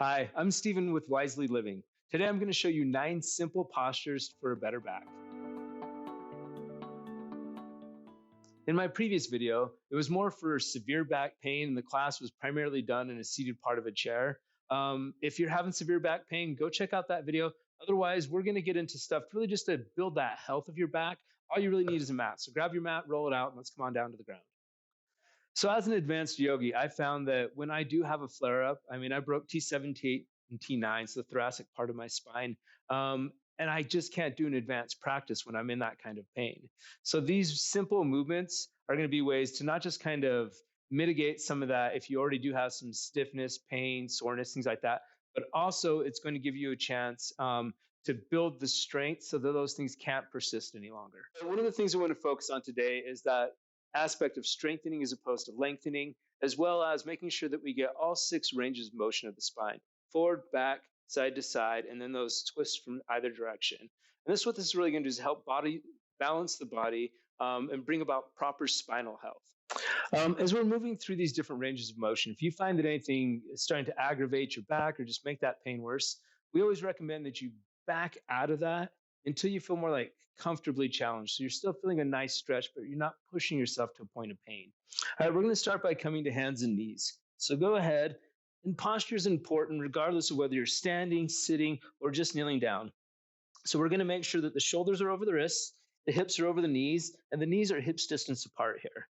Hi, I'm Stephen with Wisely Living. Today I'm going to show you 9 simple postures for a better back. In my previous video, it was more for severe back pain, and the class was primarily done in a seated part of a chair. If you're having severe back pain, go check out that video. Otherwise, we're going to get into stuff really just to build that health of your back. All you really need is a mat. So grab your mat, roll it out, and let's come on down to the ground. So as an advanced yogi, I found that when I do have a flare up, I broke T7, T8, and T9, so the thoracic part of my spine. And I just can't do an advanced practice when I'm in that kind of pain. So these simple movements are going to be ways to not just kind of mitigate some of that if you already do have some stiffness, pain, soreness, things like that, but also it's going to give you a chance to build the strength so that those things can't persist any longer. And one of the things I want to focus on today is that aspect of strengthening as opposed to lengthening, as well as making sure that we get all 6 ranges of motion of the spine: forward, back, side to side, and then those twists from either direction. And this, what this is really going to do is help balance the body and bring about proper spinal health. As we're moving through these different ranges of motion, if you find that anything is starting to aggravate your back or just make that pain worse, we always recommend that you back out of that until you feel more like comfortably challenged. So you're still feeling a nice stretch, but you're not pushing yourself to a point of pain. All right, we're going to start by coming to hands and knees. So go ahead. And posture is important regardless of whether you're standing, sitting, or just kneeling down. So we're going to make sure that the shoulders are over the wrists, the hips are over the knees, and the knees are hips distance apart here.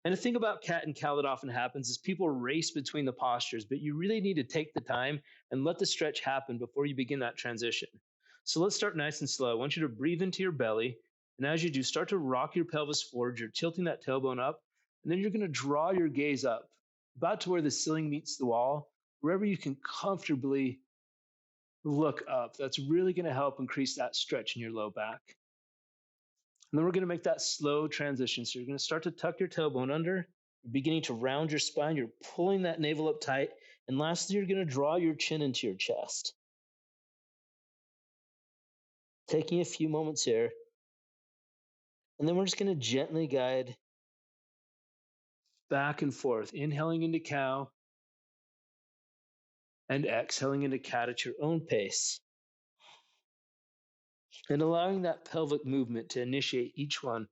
And the thing about cat and cow that often happens is people race between the postures, but you really need to take the time and let the stretch happen before you begin that transition. So let's start nice and slow. I want you to breathe into your belly. And as you do, start to rock your pelvis forward. You're tilting that tailbone up. And then you're going to draw your gaze up, about to where the ceiling meets the wall, wherever you can comfortably look up. That's really going to help increase that stretch in your low back. And then we're going to make that slow transition. So you're going to start to tuck your tailbone under. You're beginning to round your spine. You're pulling that navel up tight. And lastly, you're going to draw your chin into your chest. Taking a few moments here. And then we're just going to gently guide back and forth, inhaling into cow and exhaling into cat at your own pace. And allowing that pelvic movement to initiate each one,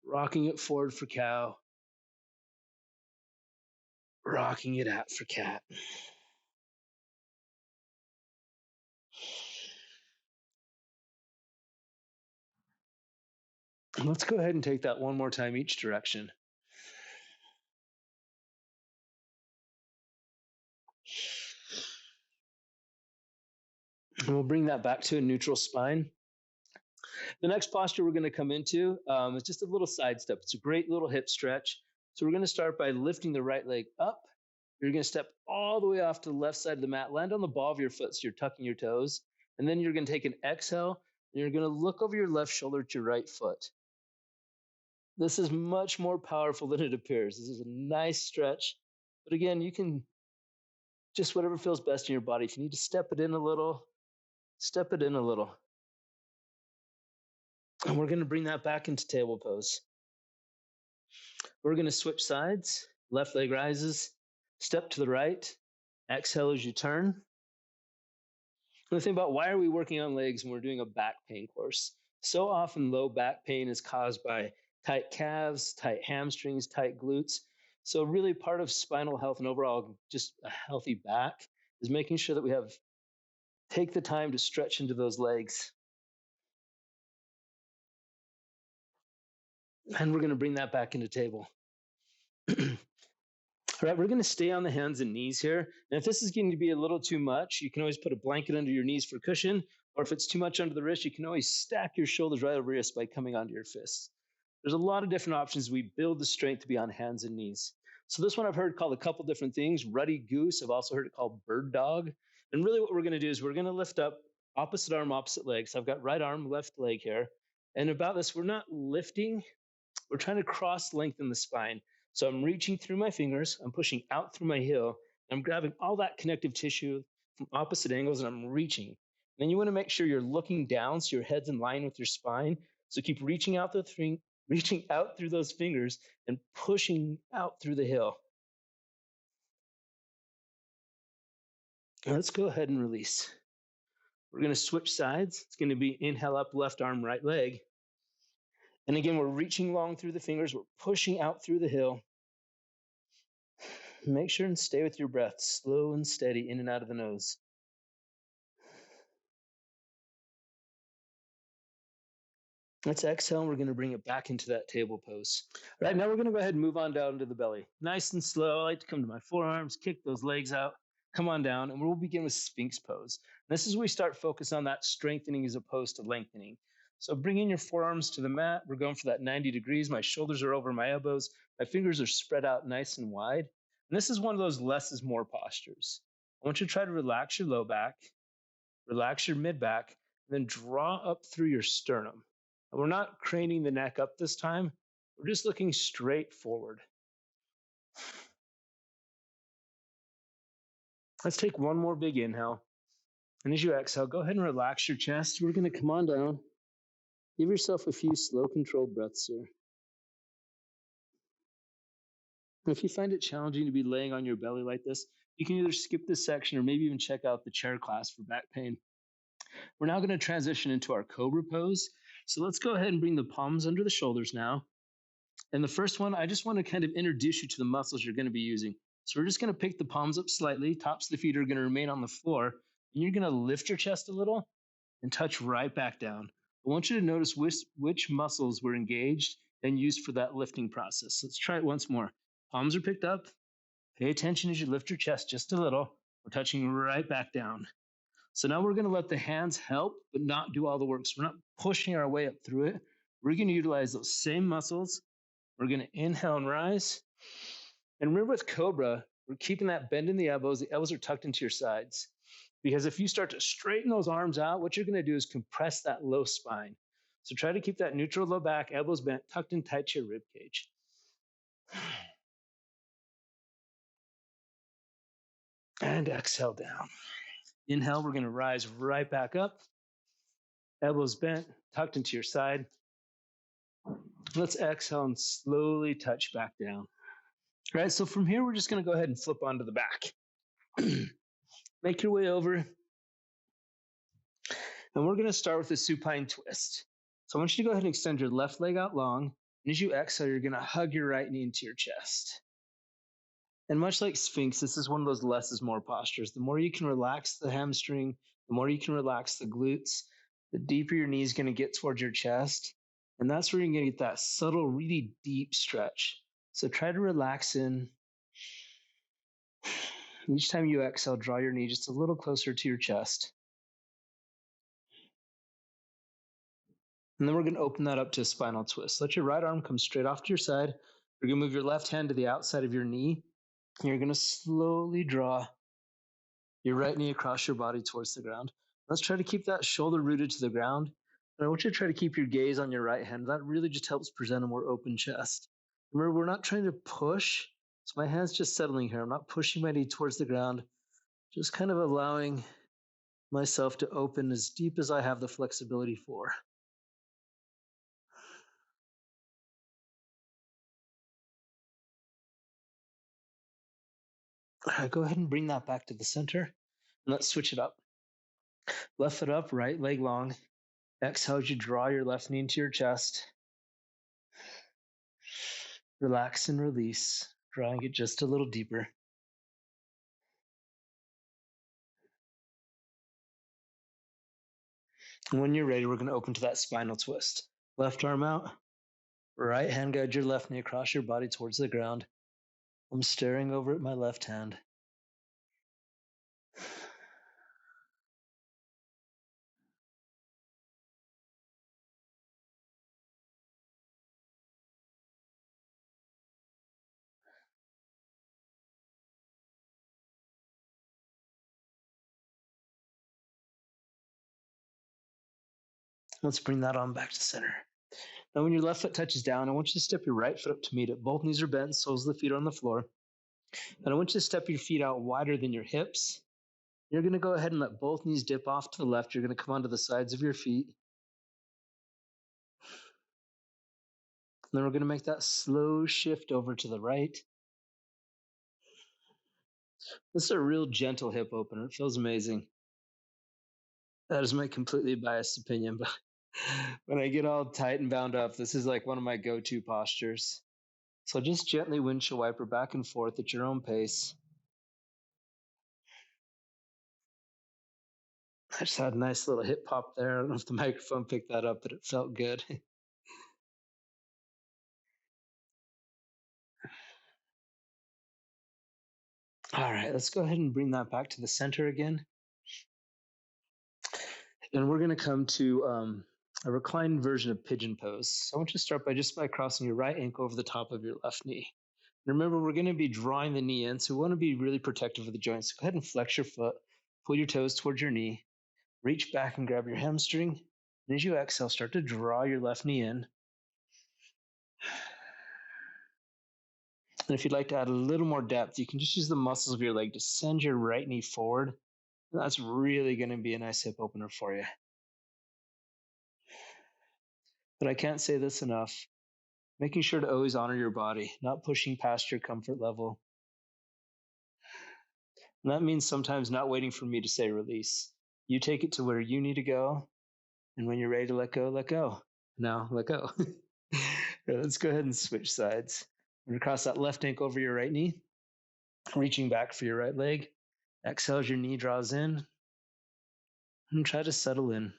rocking it forward for cow, rocking it out for cat. Let's go ahead and take that one more time each direction. And we'll bring that back to a neutral spine. The next posture we're going to come into is just a little side step. It's a great little hip stretch. So we're going to start by lifting the right leg up. You're going to step all the way off to the left side of the mat, land on the ball of your foot so you're tucking your toes. And then you're going to take an exhale, and you're going to look over your left shoulder at your right foot. This is much more powerful than it appears. This is a nice stretch. But again, you can just whatever feels best in your body. If you need to step it in a little, step it in a little. And we're going to bring that back into table pose. We're going to switch sides. Left leg rises, step to the right, exhale as you turn. And the thing about why are we working on legs when we're doing a back pain course? So often low back pain is caused by tight calves, tight hamstrings, tight glutes. So really part of spinal health and overall just a healthy back is making sure that we take the time to stretch into those legs. And we're going to bring that back into table. All right, we're going to stay on the hands and knees here. And if this is getting to be a little too much, you can always put a blanket under your knees for cushion. Or if it's too much under the wrist, you can always stack your shoulders right over your wrist by coming onto your fists. There's a lot of different options. We build the strength to be on hands and knees. So this one I've heard called a couple different things. Ruddy goose. I've also heard it called bird dog. And really what we're going to do is we're going to lift up opposite arm, opposite leg. So I've got right arm, left leg here. And about this, we're not lifting. We're trying to cross lengthen the spine. So I'm reaching through my fingers, I'm pushing out through my heel, I'm grabbing all that connective tissue from opposite angles, and I'm reaching. And then you want to make sure you're looking down so your head's in line with your spine. So keep reaching out through those fingers and pushing out through the heel. Let's go ahead and release. We're going to switch sides. It's going to be inhale up, left arm, right leg. And again, we're reaching long through the fingers. We're pushing out through the heel. Make sure and stay with your breath, slow and steady, in and out of the nose. Let's exhale, and we're going to bring it back into that table pose. All right, now we're going to go ahead and move on down to the belly. Nice and slow. I like to come to my forearms, kick those legs out, come on down, and we'll begin with Sphinx pose. This is where we start focus on that strengthening as opposed to lengthening. So bringing your forearms to the mat. We're going for that 90 degrees. My shoulders are over my elbows. My fingers are spread out nice and wide. And this is one of those less is more postures. I want you to try to relax your low back, relax your mid back, and then draw up through your sternum. And we're not craning the neck up this time. We're just looking straight forward. Let's take one more big inhale. And as you exhale, go ahead and relax your chest. We're going to come on down. Give yourself a few slow, controlled breaths here. And if you find it challenging to be laying on your belly like this, you can either skip this section or maybe even check out the chair class for back pain. We're now going to transition into our cobra pose. So let's go ahead and bring the palms under the shoulders now. And the first one, I just want to kind of introduce you to the muscles you're going to be using. So we're just going to pick the palms up slightly. Tops of the feet are going to remain on the floor. And you're going to lift your chest a little and touch right back down. I want you to notice which muscles were engaged and used for that lifting process. Let's try it once more. Palms are picked up. Pay attention as you lift your chest just a little. We're touching right back down. So now we're going to let the hands help, but not do all the work. So we're not pushing our way up through it. We're going to utilize those same muscles. We're going to inhale and rise. And remember with Cobra, we're keeping that bend in the elbows. The elbows are tucked into your sides. Because if you start to straighten those arms out, what you're going to do is compress that low spine. So try to keep that neutral low back, elbows bent, tucked in tight to your rib cage. And exhale down. Inhale, we're going to rise right back up. Elbows bent, tucked into your side. Let's exhale and slowly touch back down. All right, so from here, we're just going to go ahead and flip onto the back. Make your way over. And we're going to start with a supine twist. So I want you to go ahead and extend your left leg out long. And as you exhale, you're going to hug your right knee into your chest. And much like Sphinx, this is one of those less is more postures. The more you can relax the hamstring, the more you can relax the glutes, the deeper your knee is going to get towards your chest. And that's where you're going to get that subtle, really deep stretch. So try to relax in. Each time you exhale, draw your knee just a little closer to your chest. And then we're going to open that up to a spinal twist. Let your right arm come straight off to your side. You're going to move your left hand to the outside of your knee. And you're going to slowly draw your right knee across your body towards the ground. Let's try to keep that shoulder rooted to the ground. And I want you to try to keep your gaze on your right hand. That really just helps present a more open chest. Remember, we're not trying to push. So my hand's just settling here. I'm not pushing my knee towards the ground. Just kind of allowing myself to open as deep as I have the flexibility for. All right, go ahead and bring that back to the center. And let's switch it up. Left foot up, right leg long. Exhale as you draw your left knee into your chest. Relax and release, drawing it just a little deeper. And when you're ready, we're going to open to that spinal twist. Left arm out. Right hand guide your left knee across your body towards the ground. I'm staring over at my left hand. Let's bring that on back to center. Now, when your left foot touches down, I want you to step your right foot up to meet it. Both knees are bent, soles of the feet are on the floor. And I want you to step your feet out wider than your hips. You're going to go ahead and let both knees dip off to the left. You're going to come onto the sides of your feet. And then we're going to make that slow shift over to the right. This is a real gentle hip opener. It feels amazing. That is my completely biased opinion, but when I get all tight and bound up, this is like one of my go-to postures. So just gently windshield wiper back and forth at your own pace. I just had a nice little hip pop there. I don't know if the microphone picked that up, but it felt good. All right, let's go ahead and bring that back to the center again. And we're going to come to a reclined version of pigeon pose. So I want you to start by crossing your right ankle over the top of your left knee. And remember, we're going to be drawing the knee in, so we want to be really protective of the joints. So go ahead and flex your foot, pull your toes towards your knee, reach back and grab your hamstring. And as you exhale, start to draw your left knee in. And if you'd like to add a little more depth, you can just use the muscles of your leg to send your right knee forward. And that's really going to be a nice hip opener for you. But I can't say this enough. Making sure to always honor your body, not pushing past your comfort level. And that means sometimes not waiting for me to say release. You take it to where you need to go. And when you're ready to let go, let go. Now, let go. Let's go ahead and switch sides. We're going to cross that left ankle over your right knee, reaching back for your right leg. Exhale as your knee draws in. And try to settle in.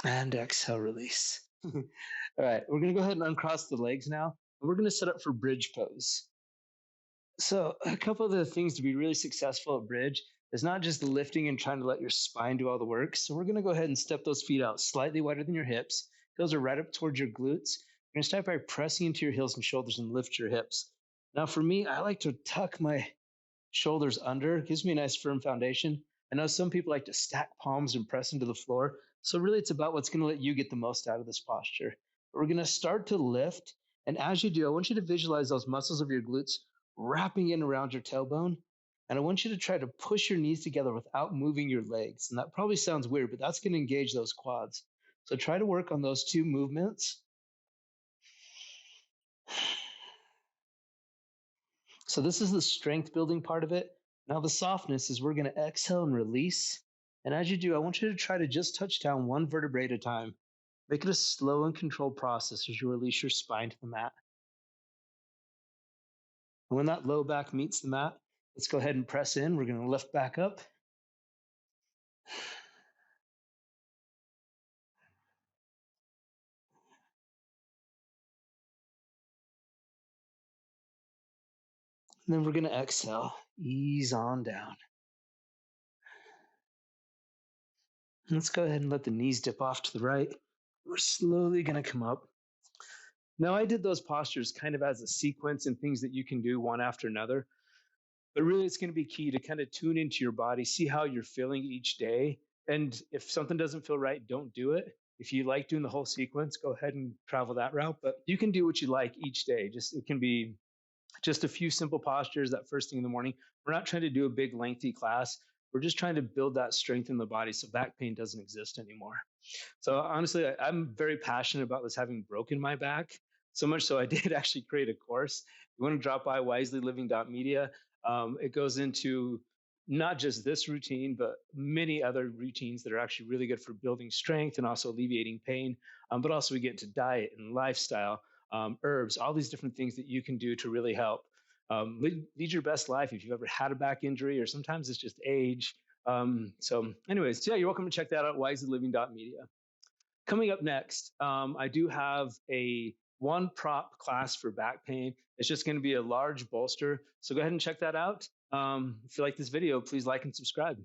And exhale, release. All right, we're going to go ahead and uncross the legs now. We're going to set up for bridge pose. So, a couple of the things to be really successful at bridge is not just lifting and trying to let your spine do all the work. So, we're going to go ahead and step those feet out slightly wider than your hips. Heels are right up towards your glutes. You're going to start by pressing into your heels and shoulders and lift your hips. Now, for me, I like to tuck my shoulders under. It gives me a nice firm foundation. I know some people like to stack palms and press into the floor. So, really, it's about what's going to let you get the most out of this posture. But we're going to start to lift. And as you do, I want you to visualize those muscles of your glutes wrapping in around your tailbone. And I want you to try to push your knees together without moving your legs. And that probably sounds weird, but that's going to engage those quads. So try to work on those two movements. So this is the strength building part of it. Now the softness is we're going to exhale and release. And as you do, I want you to try to just touch down one vertebrae at a time. Make it a slow and controlled process as you release your spine to the mat. And when that low back meets the mat, let's go ahead and press in. We're going to lift back up. And then we're going to exhale, ease on down. And let's go ahead and let the knees dip off to the right. We're slowly going to come up. Now, I did those postures kind of as a sequence and things that you can do one after another. But really, it's going to be key to kind of tune into your body, see how you're feeling each day. And if something doesn't feel right, don't do it. If you like doing the whole sequence, go ahead and travel that route. But you can do what you like each day. Just it can be just a few simple postures that first thing in the morning. We're not trying to do a big lengthy class. We're just trying to build that strength in the body so back pain doesn't exist anymore. So honestly, I'm very passionate about this having broken my back. So much so I did actually create a course. You want to drop by wiselyliving.media. It goes into not just this routine, but many other routines that are actually really good for building strength and also alleviating pain. But also we get into diet and lifestyle, herbs, all these different things that you can do to really help lead your best life if you've ever had a back injury, or sometimes it's just age. So anyways, yeah, you're welcome to check that out, wiselyliving.media. Coming up next, I do have a one prop class for back pain. It's just going to be a large bolster. So go ahead and check that out. If you like this video, please like and subscribe.